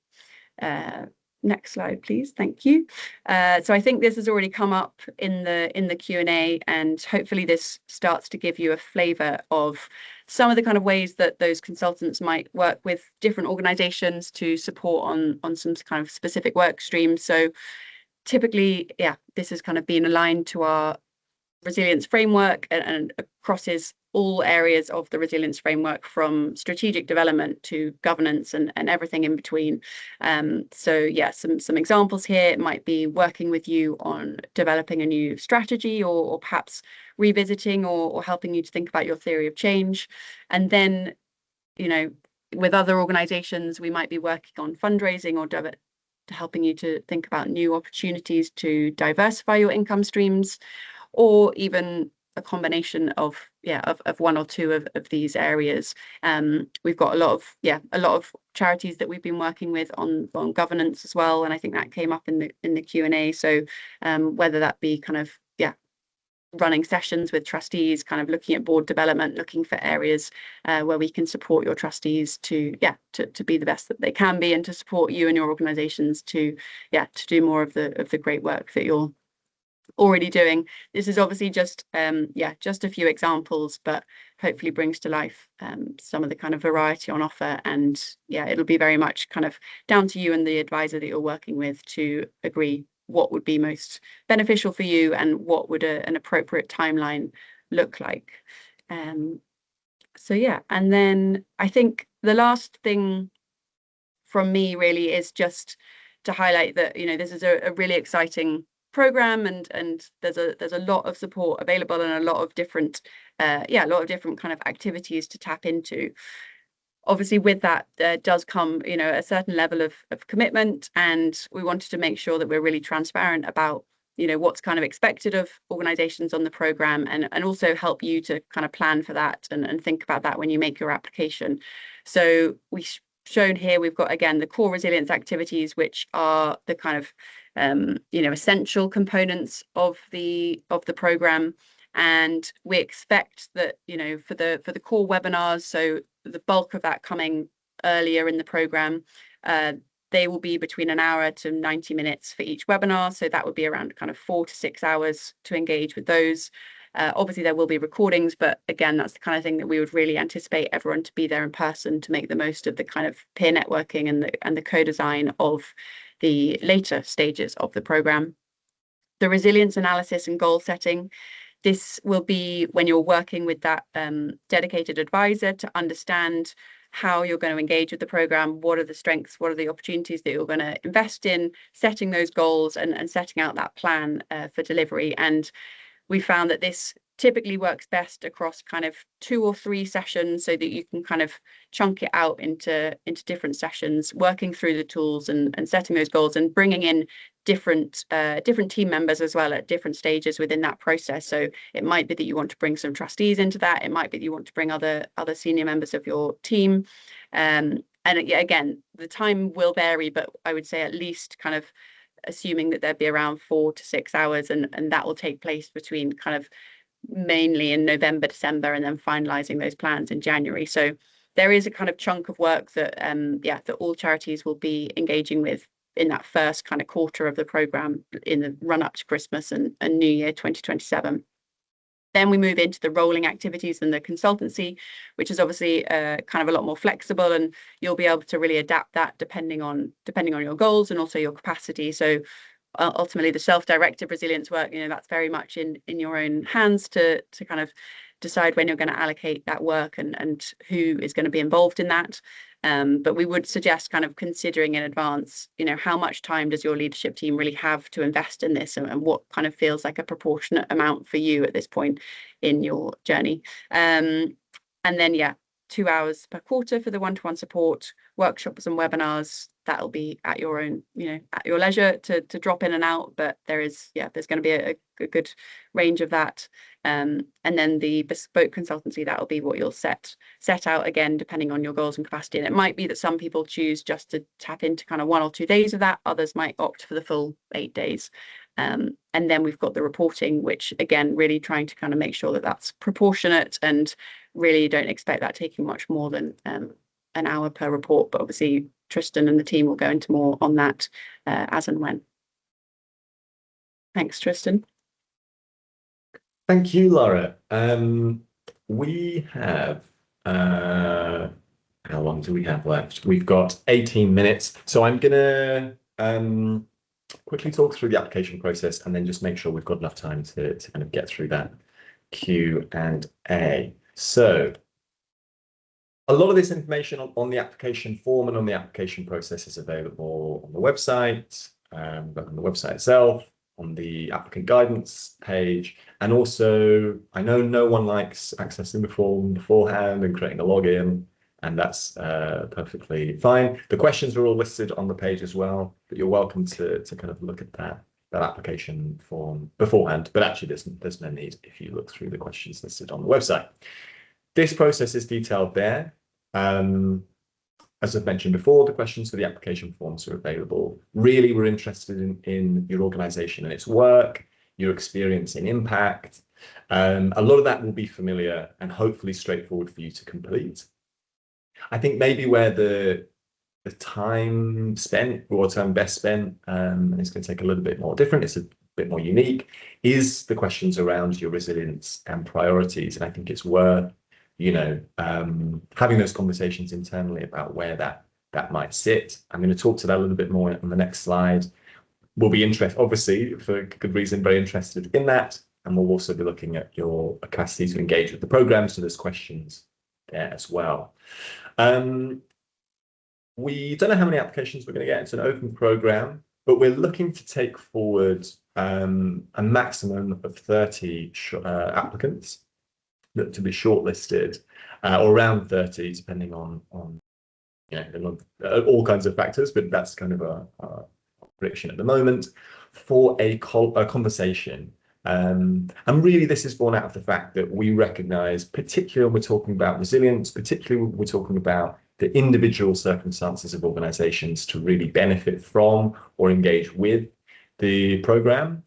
Next slide, please. Thank you. So I think this has already come up in the Q&A, and hopefully this starts to give you a flavour of some of the kind of ways that those consultants might work with different organisations to support on some kind of specific work streams. So typically, this has kind of been aligned to our resilience framework and crosses all areas of the resilience framework, from strategic development to governance and everything in between. Some examples here. It might be working with you on developing a new strategy, or perhaps revisiting or helping you to think about your theory of change. And then, with other organizations, we might be working on fundraising or helping you to think about new opportunities to diversify your income streams, or even a combination of one or two of these areas. We've got a lot of charities that we've been working with on governance as well, and I think that came up in the Q&A. So whether that be kind of running sessions with trustees, kind of looking at board development, looking for areas where we can support your trustees to be the best that they can be, and to support you and your organizations to do more of the great work that you're already doing. This is obviously just a few examples, but hopefully brings to life some of the kind of variety on offer. And it'll be very much kind of down to you and the advisor that you're working with to agree what would be most beneficial for you and what would an appropriate timeline look like. And then I think the last thing from me really is just to highlight that this is a really exciting program, and there's a lot of support available, and a lot of different kind of activities to tap into. Obviously, with that does come a certain level of commitment, and we wanted to make sure that we're really transparent about what's kind of expected of organizations on the program, and also help you to kind of plan for that and think about that when you make your application. So we've shown here, we've got again the core resilience activities, which are the kind of essential components of the program. And we expect that for the core webinars, so the bulk of that coming earlier in the program, they will be between an hour to 90 minutes for each webinar. So that would be around kind of 4 to 6 hours to engage with those. Obviously, there will be recordings, but again, that's the kind of thing that we would really anticipate everyone to be there in person to make the most of the kind of peer networking and the co-design of the later stages of the program. The resilience analysis and goal setting. This will be when you're working with that dedicated advisor to understand how you're going to engage with the program, what are the strengths, what are the opportunities that you're going to invest in, setting those goals and setting out that plan for delivery. And we found that this typically works best across kind of 2 or 3 sessions, so that you can kind of chunk it out into different sessions, working through the tools and setting those goals, and bringing in different team members as well at different stages within that process. So it might be that you want to bring some trustees into that. It might be that you want to bring other senior members of your team. And yeah, again, the time will vary, but I would say at least kind of assuming that there'd be around 4 to 6 hours, and that will take place between kind of mainly in November, December, and then finalizing those plans in January. So there is a kind of chunk of work that that all charities will be engaging with in that first kind of quarter of the program in the run up to Christmas and New Year 2027. Then we move into the rolling activities and the consultancy, which is obviously kind of a lot more flexible, and you'll be able to really adapt that depending on your goals and also your capacity. So ultimately the self-directed resilience work, that's very much in your own hands to kind of decide when you're going to allocate that work and who is going to be involved in that. But we would suggest kind of considering in advance, how much time does your leadership team really have to invest in this, and what kind of feels like a proportionate amount for you at this point in your journey. And then 2 hours per quarter for the one-to-one support, workshops and webinars. That'll be at your own, at your leisure to drop in and out. But there's going to be a good range of that. And then the bespoke consultancy, that'll be what you'll set out again, depending on your goals and capacity. And it might be that some people choose just to tap into kind of 1 or 2 days of that. Others might opt for the full 8 days. And then we've got the reporting, which again, really trying to kind of make sure that that's proportionate, and really don't expect that taking much more than an hour per report. But obviously Tristan and the team will go into more on that as and when. Thanks, Tristan. Thank you, Laura. We have, how long do we have left? We've got 18 minutes. So I'm going to quickly talk through the application process and then just make sure we've got enough time to kind of get through that Q&A. So a lot of this information on the application form and on the application process is available on the website, but on the website itself, on the applicant guidance page. And also, I know no one likes accessing the form beforehand and creating a login, and that's perfectly fine. The questions are all listed on the page as well, but you're welcome to kind of look at that application form beforehand. But actually, there's no need if you look through the questions listed on the website. This process is detailed there. As I've mentioned before, the questions for the application forms are available. Really, we're interested in your organisation and its work, your experience in impact. A lot of that will be familiar and hopefully straightforward for you to complete. I think maybe where the time spent, or time best spent, and it's going to take a little bit more different, it's a bit more unique, is the questions around your resilience and priorities. And I think it's worth having those conversations internally about where that might sit. I'm going to talk to that a little bit more on the next slide. We'll be obviously, for good reason, very interested in that. And we'll also be looking at your capacity to engage with the program. So there's questions there as well. We don't know how many applications we're going to get. It's an open program, but we're looking to take forward a maximum of 30 applicants to be shortlisted, or around 30, depending on all kinds of factors, but that's kind of a prediction at the moment, for a conversation. And really, this is born out of the fact that we recognise, particularly when we're talking about resilience, particularly when we're talking about the individual circumstances of organisations to really benefit from or engage with the programme.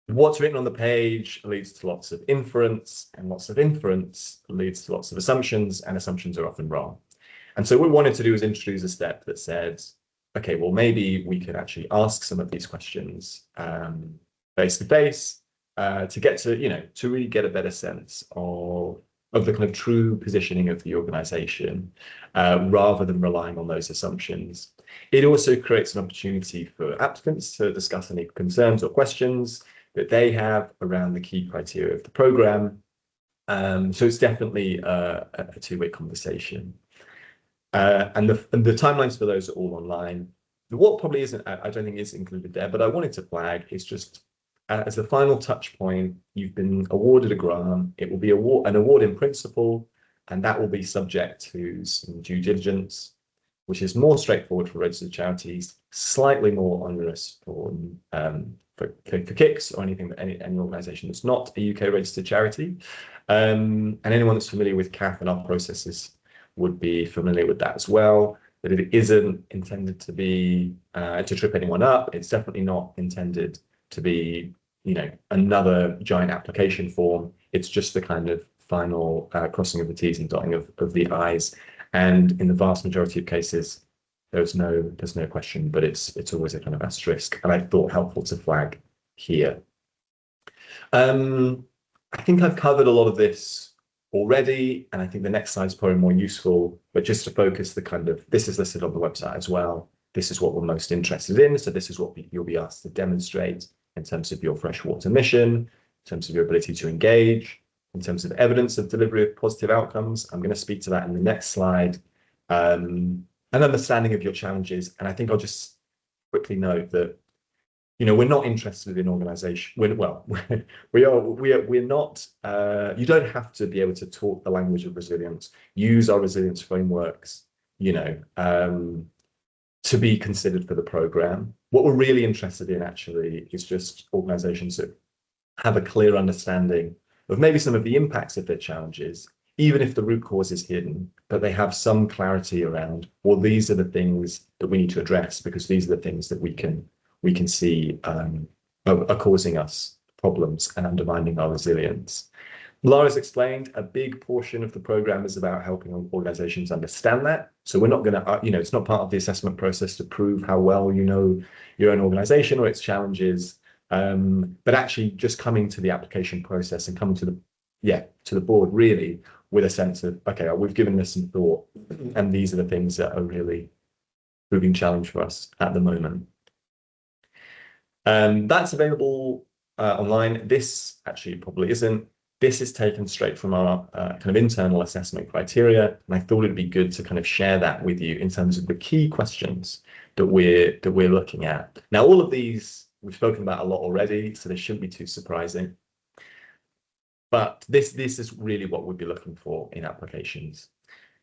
What's written on the page leads to lots of inference, and lots of inference leads to lots of assumptions, and assumptions are often wrong. And so what we wanted to do is introduce a step that says, okay, well, maybe we could actually ask some of these questions face to face to get to really get a better sense of the kind of true positioning of the organisation, rather than relying on those assumptions. It also creates an opportunity for applicants to discuss any concerns or questions that they have around the key criteria of the program. So it's definitely a two-way conversation. And the timelines for those are all online. What probably isn't, I don't think is included there, but I wanted to flag is just as a final touch point, you've been awarded a grant. It will be an award in principle, and that will be subject to some due diligence, which is more straightforward for registered charities, slightly more onerous for KICS or anything that any organisation that's not a UK registered charity. And anyone that's familiar with CAF and our processes would be familiar with that as well. That it isn't intended to be to trip anyone up. It's definitely not intended to be, another giant application form. It's just the kind of final crossing of the T's and dotting of the I's. And in the vast majority of cases, there's no question, but it's always a kind of asterisk. And I thought helpful to flag here. I think I've covered a lot of this already, and I think the next slide is probably more useful, but just to focus this is listed on the website as well. This is what we're most interested in. So this is what you'll be asked to demonstrate in terms of your freshwater mission, in terms of your ability to engage, in terms of evidence of delivery of positive outcomes. I'm going to speak to that in the next slide. An understanding of your challenges. And I think I'll just quickly note that, we're not interested in organisation. We're not, you don't have to be able to talk the language of resilience, use our resilience frameworks, to be considered for the programme. What we're really interested in actually is just organisations that have a clear understanding of maybe some of the impacts of their challenges, even if the root cause is hidden, but they have some clarity around, well, these are the things that we need to address because these are the things that we can see are causing us problems and undermining our resilience. Lara's explained a big portion of the program is about helping organizations understand that. So we're not going to, it's not part of the assessment process to prove how well you know your own organization or its challenges, but actually just coming to the application process and coming to the board really with a sense of, okay, we've given this some thought, and these are the things that are really proving challenge for us at the moment. That's available online. This actually probably isn't. This is taken straight from our kind of internal assessment criteria, and I thought it'd be good to kind of share that with you in terms of the key questions that we're looking at. Now, all of these we've spoken about a lot already, so they shouldn't be too surprising. But this is really what we'd be looking for in applications.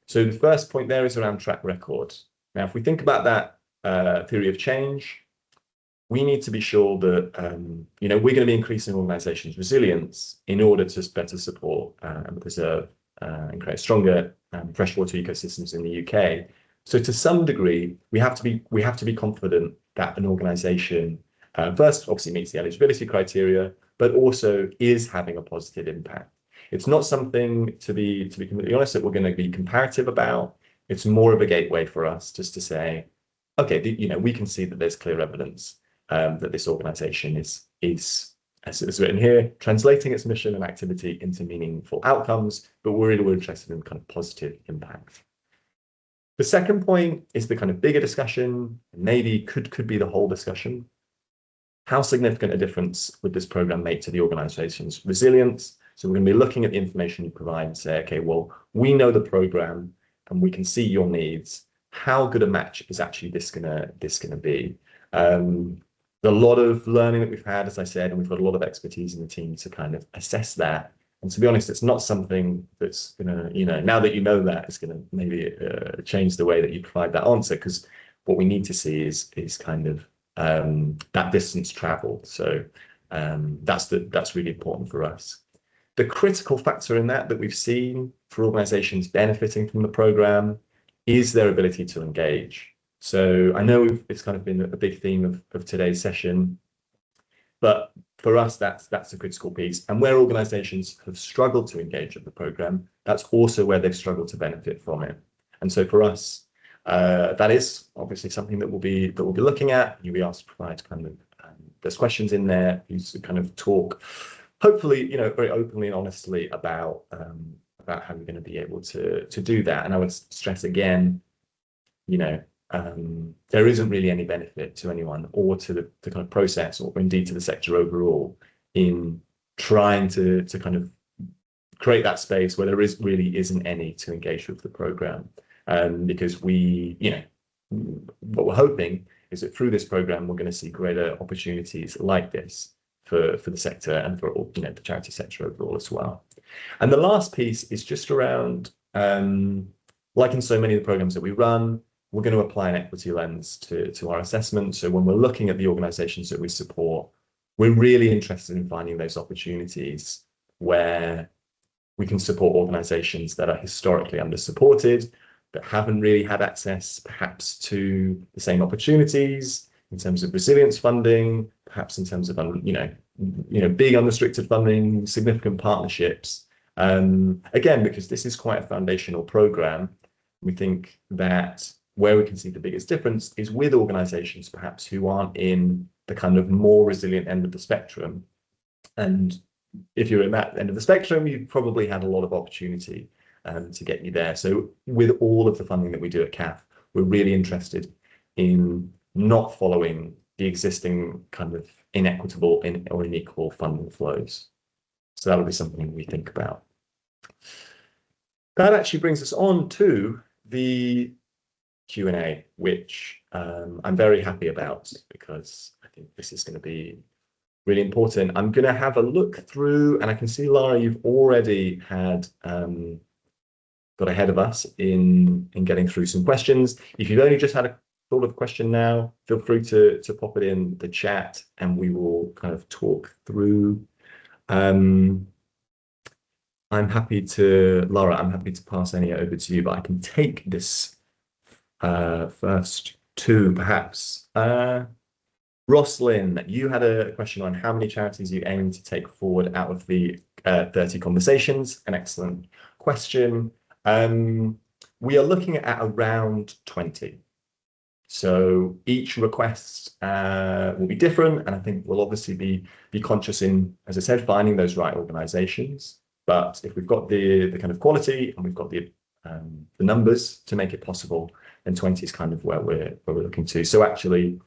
So the first point there is around track record. Now, if we think about that theory of change, we need to be sure that we're going to be increasing organizations' resilience in order to better support and preserve and create stronger freshwater ecosystems in the UK. So to some degree, we have to be confident that an organization first obviously meets the eligibility criteria, but also is having a positive impact. It's not something, to be completely honest, that we're going to be comparative about. It's more of a gateway for us just to say, okay, we can see that there's clear evidence that this organization is, as it's written here, translating its mission and activity into meaningful outcomes, but we're interested in kind of positive impact. The second point is the kind of bigger discussion, maybe could be the whole discussion. How significant a difference would this program make to the organization's resilience? So we're going to be looking at the information you provide and say, okay, well, we know the program and we can see your needs. How good a match is actually this gonna be? A lot of learning that we've had, as I said, and we've got a lot of expertise in the team to kind of assess that. And to be honest, it's not something that's gonna, now that you know that, it's gonna maybe change the way that you provide that answer, because what we need to see is kind of that distance traveled. So that's really important for us. The critical factor in that we've seen for organizations benefiting from the program is their ability to engage. So I know it's kind of been a big theme of today's session, but for us, that's a critical piece. And where organizations have struggled to engage with the program, that's also where they've struggled to benefit from it. And so for us, that is obviously something that we'll be looking at. You'll be asked to provide kind of there's questions in there. You kind of talk, hopefully, very openly and honestly about how you're going to be able to do that. And I would stress again, there isn't really any benefit to anyone or to the kind of process or indeed to the sector overall in trying to kind of create that space where there really isn't any to engage with the program. Because we, what we're hoping is that through this program, we're going to see greater opportunities like this for the sector and for all, the charity sector overall as well. And the last piece is just around, like in so many of the programs that we run, we're going to apply an equity lens to our assessment. So when we're looking at the organizations that we support, we're really interested in finding those opportunities where we can support organizations that are historically under-supported, that haven't really had access perhaps to the same opportunities in terms of resilience funding, perhaps in terms of big unrestricted funding, significant partnerships. Again, because this is quite a foundational program, we think that where we can see the biggest difference is with organizations perhaps who aren't in the kind of more resilient end of the spectrum. And if you're in that end of the spectrum, you've probably had a lot of opportunity to get you there. So with all of the funding that we do at CAF, we're really interested in not following the existing kind of inequitable or unequal funding flows. So that'll be something we think about. That actually brings us on to the Q&A, which I'm very happy about because I think this is going to be really important. I'm going to have a look through, and I can see, Lara, you've already had got ahead of us in getting through some questions. If you've only just had a thought of a question now, feel free to pop it in the chat and we will kind of talk through. I'm happy to, Lara, I'm happy to pass any over to you, but I can take this first two perhaps. Roslyn, you had a question on how many charities you aim to take forward out of the 30 conversations. An excellent question. We are looking at around 20. So each request will be different, and I think we'll obviously be conscious in, as I said, finding those right organizations. But if we've got the kind of quality and we've got the numbers to make it possible, then 20 is kind of where we're looking to. So actually,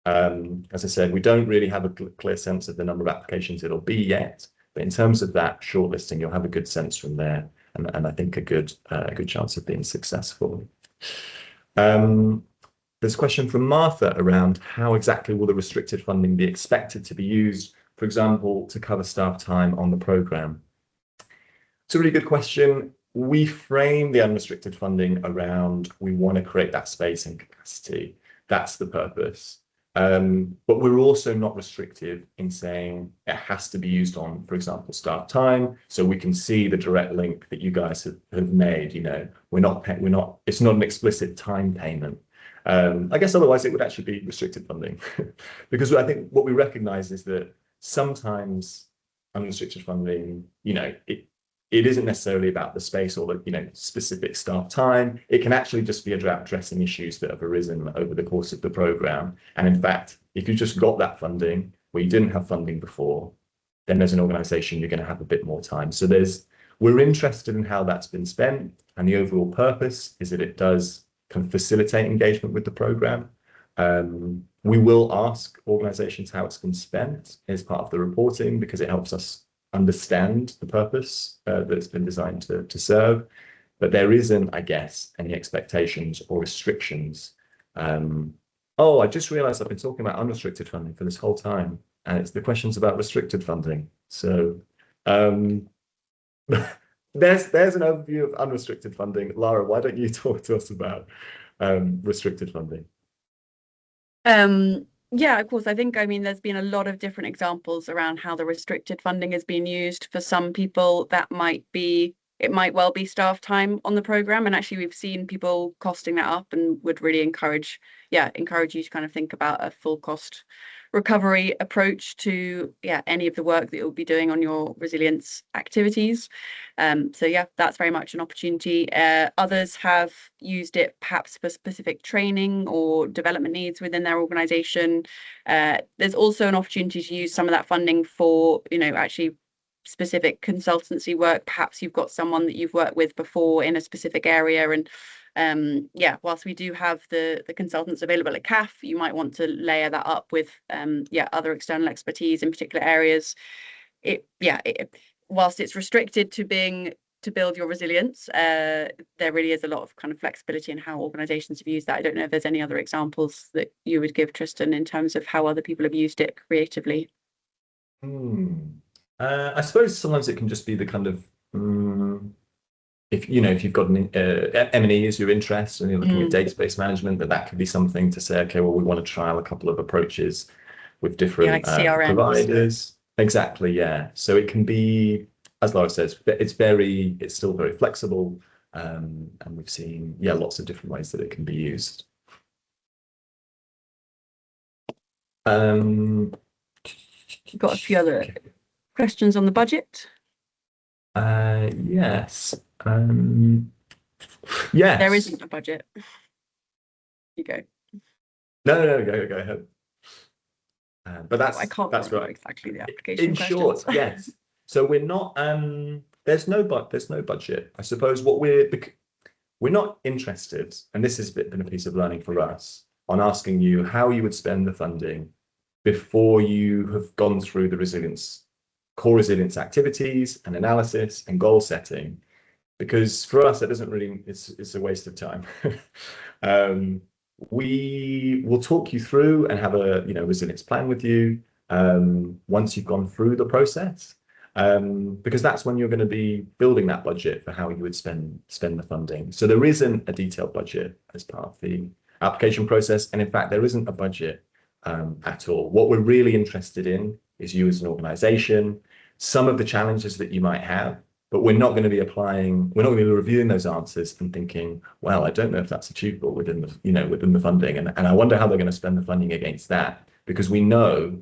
as I said, we don't really have a clear sense of the number of applications it'll be yet, but in terms of that shortlisting, you'll have a good sense from there, and I think a good chance of being successful. There's a question from Martha around how exactly will the restricted funding be expected to be used, for example, to cover staff time on the programme. It's a really good question. We frame the unrestricted funding around, we want to create that space and capacity. That's the purpose. But we're also not restrictive in saying it has to be used on, for example, staff time. So we can see the direct link that you guys have made. It's not an explicit time payment. I guess otherwise it would actually be restricted funding, because I think what we recognize is that sometimes unrestricted funding, it isn't necessarily about the space or the specific staff time. It can actually just be about addressing issues that have arisen over the course of the program. And in fact, if you just got that funding where you didn't have funding before, then as an organization, you're going to have a bit more time. So we're interested in how that's been spent, and the overall purpose is that it does kind of facilitate engagement with the program. We will ask organizations how it's been spent as part of the reporting, because it helps us understand the purpose that it's been designed to serve. But there isn't, I guess, any expectations or restrictions. I just realized I've been talking about unrestricted funding for this whole time, and it's the questions about restricted funding. So there's an overview of unrestricted funding. Lara, why don't you talk to us about restricted funding? Yeah, of course. I mean, there's been a lot of different examples around how the restricted funding has been used. For some people, it might well be staff time on the program. And actually, we've seen people costing that up, and would really encourage you to kind of think about a full cost recovery approach to any of the work that you'll be doing on your resilience activities. So yeah, that's very much an opportunity. Others have used it perhaps for specific training or development needs within their organization. There's also an opportunity to use some of that funding for actually specific consultancy work. Perhaps you've got someone that you've worked with before in a specific area, and yeah, whilst we do have the consultants available at CAF, you might want to layer that up with yeah, other external expertise in particular areas. Whilst it's restricted to build your resilience, there really is a lot of kind of flexibility in how organizations have used that. I don't know if there's any other examples that you would give, Tristan, in terms of how other people have used it creatively. I suppose sometimes it can just be the kind of if you've got an M&E as your interest and you're looking at database management, that could be something to say, okay, well, we want to trial a couple of approaches with different like CRMs. providers. Exactly, yeah. So it can be, as Laura says, it's still very flexible, and we've seen lots of different ways that it can be used. You've got a few other questions on the budget. Yes. Yes. There isn't a budget. You go. No, go ahead. But that's I can't that's remember right. exactly the application In questions. short, yes. So we're not. There's no budget. I suppose what we're not interested, and this has been a piece of learning for us, on asking you how you would spend the funding before you have gone through the core resilience activities and analysis and goal setting, because for us, it doesn't really, it's a waste of time. We will talk you through and have a resilience plan with you once you've gone through the process, because that's when you're going to be building that budget for how you would spend the funding. So there isn't a detailed budget as part of the application process, and in fact there isn't a budget at all. What we're really interested in is you as an organization, some of the challenges that you might have, but we're not going to be reviewing those answers and thinking, well, I don't know if that's achievable within the funding, and I wonder how they're going to spend the funding against that, because we know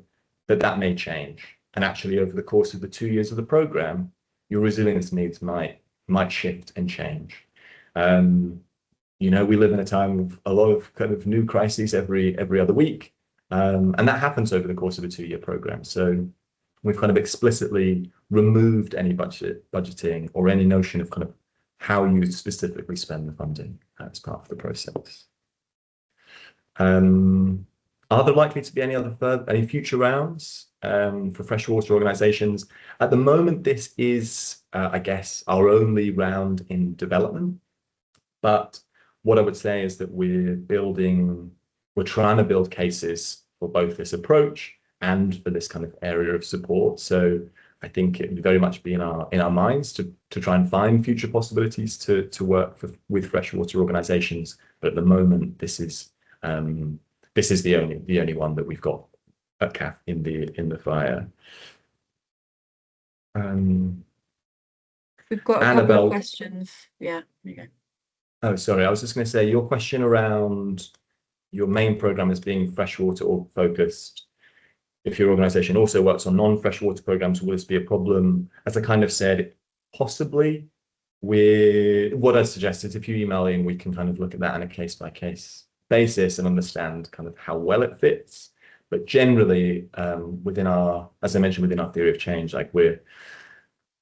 that may change. And actually, over the course of the 2 years of the program, your resilience needs might shift and change. We live in a time of a lot of kind of new crises every other week, and that happens over the course of a 2-year program. So we've kind of explicitly removed any budgeting or any notion of kind of how you specifically spend the funding as part of the process. Are there likely to be any future rounds for freshwater organizations? At the moment, this is, I guess, our only round in development. But what I would say is that we're trying to build cases for both this approach and for this kind of area of support. So I think it would very much be in our minds to try and find future possibilities to work with freshwater organizations. But at the moment, this is the only one that we've got at CAF in the fire. We've got a couple of questions. Yeah, there you go. Oh, sorry. I was just going to say, your question around your main program as being freshwater or focused. If your organization also works on non-freshwater programs, will this be a problem? As I kind of said, possibly. What I suggest is if you email in, we can kind of look at that on a case-by-case basis and understand kind of how well it fits. But generally, as I mentioned, within our theory of change,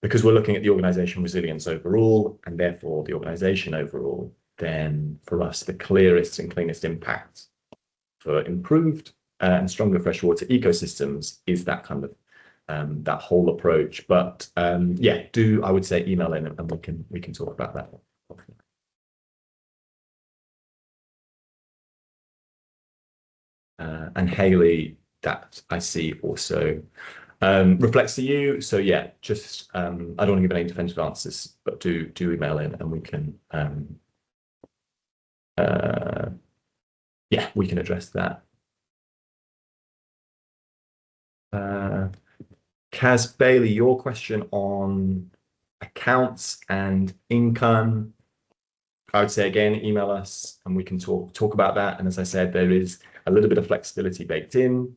because we're looking at the organization resilience overall, and therefore the organization overall, then for us, the clearest and cleanest impact for improved and stronger freshwater ecosystems is that kind of that whole approach. But I would say email in and we can talk about that. And Haley, that I see also reflects to you. So yeah, just I don't want to give any definitive answers, but do email in and we can we can address that. Kaz Bailey, your question on accounts and income, I would say again, email us and we can talk about that. And as I said, there is a little bit of flexibility baked in.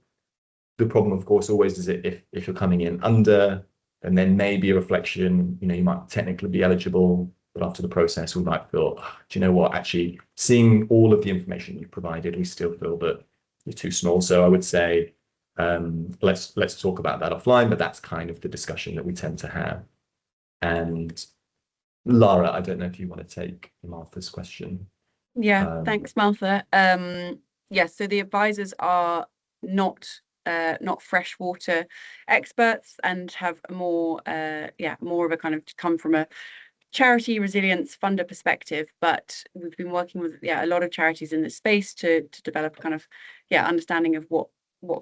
The problem, of course, always is if you're coming in under, and then maybe a reflection, you might technically be eligible, but after the process, we might feel, do you know what? Actually, seeing all of the information you've provided, we still feel that you're too small. So I would say, let's talk about that offline, but that's kind of the discussion that we tend to have. And Lara, I don't know if you want to take Martha's question. Yeah, thanks, Martha. Yes, so the advisors are not freshwater experts and have more more of a kind of come from a charity resilience funder perspective, but we've been working with a lot of charities in this space to develop a kind of understanding of what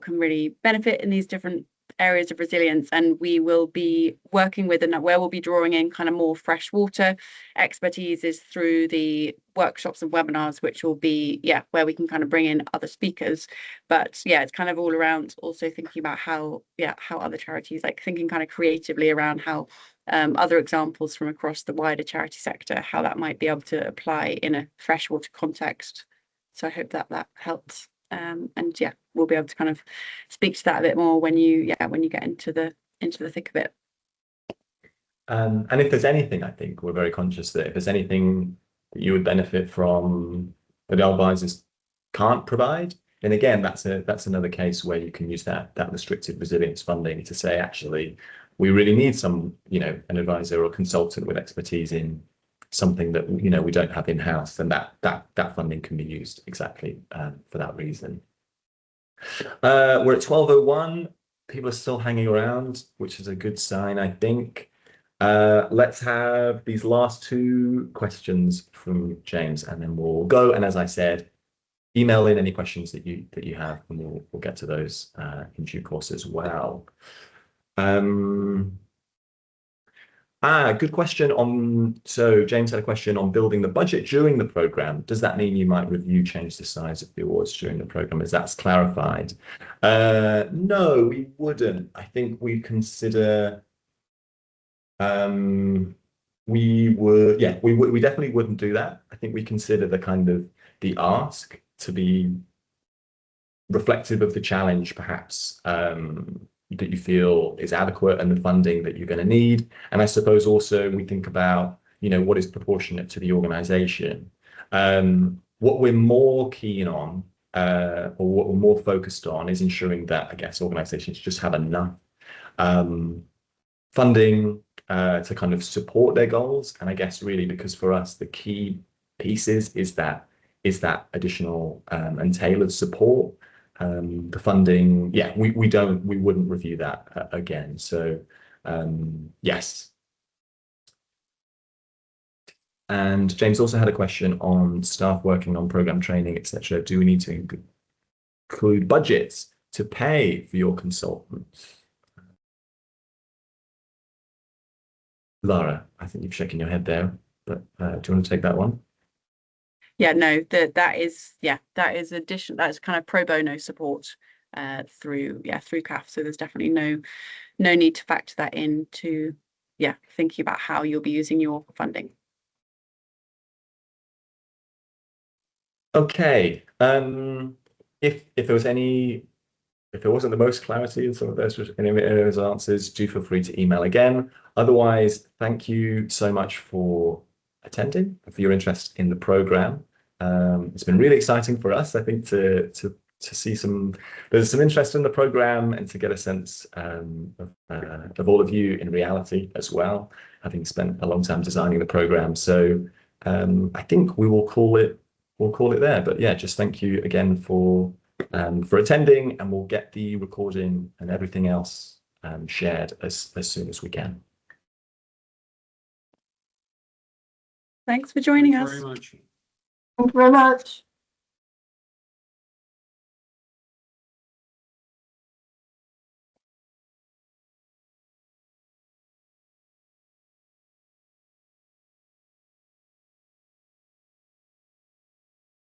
can really benefit in these different areas of resilience. And we will be working with, and where we'll be drawing in kind of more freshwater expertise is through the workshops and webinars, which will be where we can kind of bring in other speakers. But it's kind of all around also thinking about how other charities, like thinking kind of creatively around how other examples from across the wider charity sector, how that might be able to apply in a freshwater context. So I hope that helps. And we'll be able to kind of speak to that a bit more when you get into the thick of it. And if there's anything, I think we're very conscious that if there's anything that you would benefit from that our advisors can't provide, then again, that's another case where you can use that restricted resilience funding to say, actually, we really need some, an advisor or consultant with expertise in something that we don't have in house, then that funding can be used exactly for that reason. We're at 12:01. People are still hanging around, which is a good sign, I think. Let's have these last two questions from James, and then we'll go. And as I said, email in any questions that you have, and we'll get to those in due course as well. Good question so James had a question on building the budget during the program. Does that mean you might change the size of the awards during the program? As that's clarified? No, we wouldn't. I think we consider we definitely wouldn't do that. I think we consider the kind of the ask to be reflective of the challenge, perhaps, that you feel is adequate and the funding that you're going to need. And I suppose also we think about, what is proportionate to the organization. What we're more keen on, or what we're more focused on, is ensuring that, I guess, organizations just have enough funding to kind of support their goals. And I guess really, because for us, the key pieces is that additional and tailored support. The funding, we wouldn't review that again. So yes. And James also had a question on staff working on program training, etc. Do we need to include budgets to pay for your consultants? Lara, I think you've shaken your head there, but do you want to take that one? No, that is addition. That's kind of pro bono support through CAF. So there's definitely no need to factor that into thinking about how you'll be using your funding. Okay. If there wasn't the most clarity in some of those answers, do feel free to email again. Otherwise, thank you so much for attending and for your interest in the program. It's been really exciting for us, I think, to see there's some interest in the program and to get a sense of all of you in reality as well, having spent a long time designing the program. So I think we'll call it there. But just thank you again for attending, and we'll get the recording and everything else shared as soon as we can. Thanks for joining us. Very much. Thank you very much.